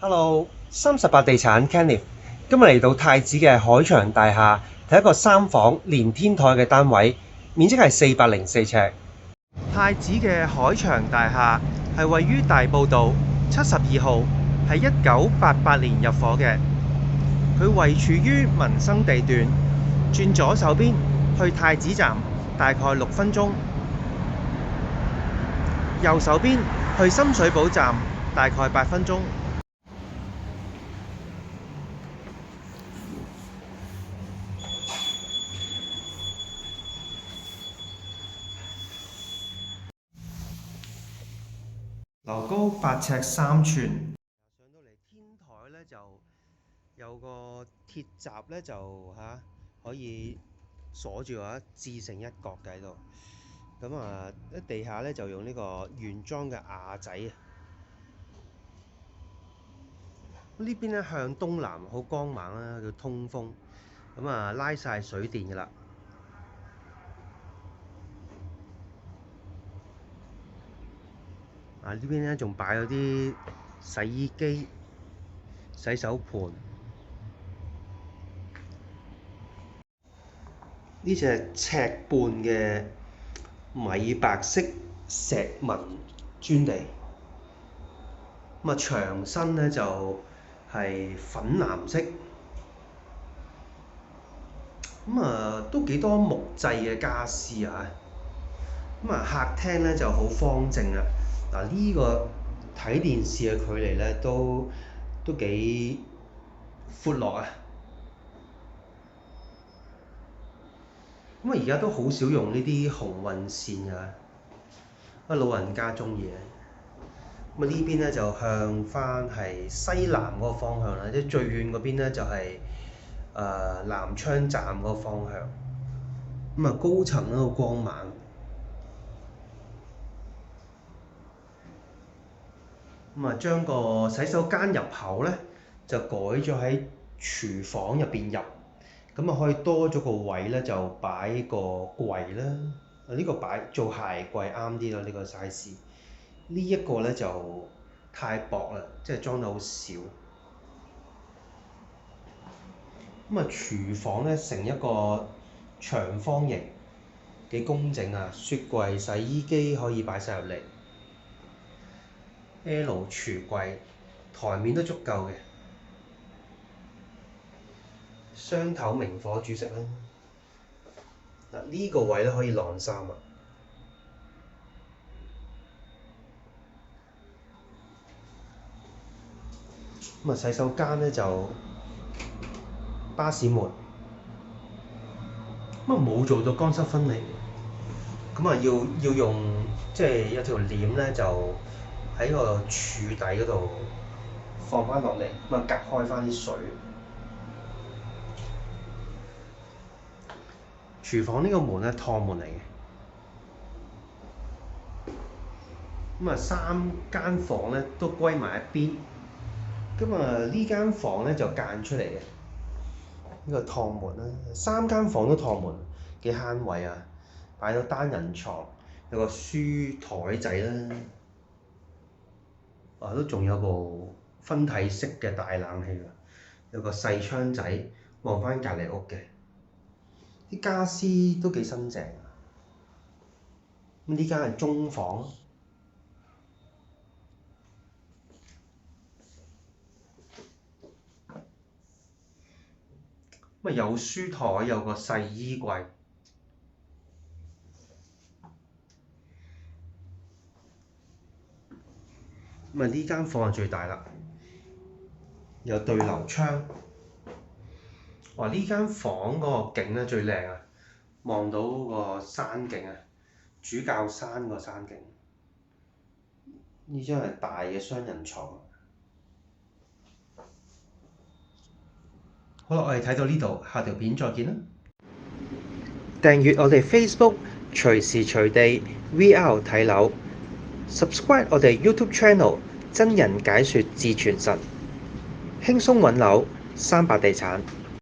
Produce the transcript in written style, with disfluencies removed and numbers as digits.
Hello，38地產 Kenneth，今日嚟到太子嘅海翔大廈睇一個3房連天台嘅單位，面積係404尺。太子嘅海翔大廈係位於大埔道72號，係1988年入伙嘅。佢位處於民生地段，轉左手邊去太子站大概6分鐘，右手邊去深水埗站大概8分鐘。樓高8尺3寸，上到嚟天台咧就有個鐵閘咧就可以鎖住或者置成一角嘅喺度。咁地下咧就用呢個原裝嘅瓦仔啊。呢邊咧向東南好光猛啦，叫通風。拉晒水電㗎啦。呢邊咧仲擺咗啲洗衣機、洗手盤。呢隻尺半嘅米白色石紋磚地，牆身咧就係粉藍色，都幾多木製嘅家私啊！客廳咧就好方正啊！呢個睇電視嘅距離咧都幾闊落啊！而家都好少用呢啲紅運線㗎，老人家鍾意嘅。呢邊咧就向返係西南嗰個方向啦，即係最遠嗰邊咧就係南昌站嗰個方向。高層嗰個光猛。將個洗手間入口咧就改咗喺廚房入邊入，可以多咗個位咧就擺個櫃啦。呢個擺做鞋櫃啱啲啦，呢個 size。呢一個咧就太薄啦，即係裝得好少。廚房咧成一個長方形，幾工整啊！雪櫃、洗衣機可以擺晒入嚟。L 廚櫃，台面都足夠嘅。雙頭明火煮食啦。呢個位咧可以晾衫啊。洗手間咧就巴士門，冇做到乾濕分離。要用即係有條簾咧就喺個柱底嗰度放翻落嚟，隔開翻啲水。廚房呢個門咧趟門嚟嘅。3間房咧都歸埋一邊。呢間房咧就間出嚟嘅。呢個趟門啦，3間房都趟門，幾慳位啊！擺到單人床，有個書枱仔啦。都仲有部分體式嘅大冷氣㗎，有個細窗仔望返隔離屋嘅。啲家私都幾新淨。呢間係中房。有書枱，有個細衣櫃。呢間房係最大啦，有對流窗。呢間房嗰個景咧最靚啊，望到個山景啊，主教山個山景。呢張係大嘅雙人床。好啦，我哋睇到呢度，下條片再見啦。訂閱我哋 Facebook，隨時隨地 VR 睇樓。subscribe 我哋 YouTube channel， 真人解說至全神，輕鬆揾樓，38地產。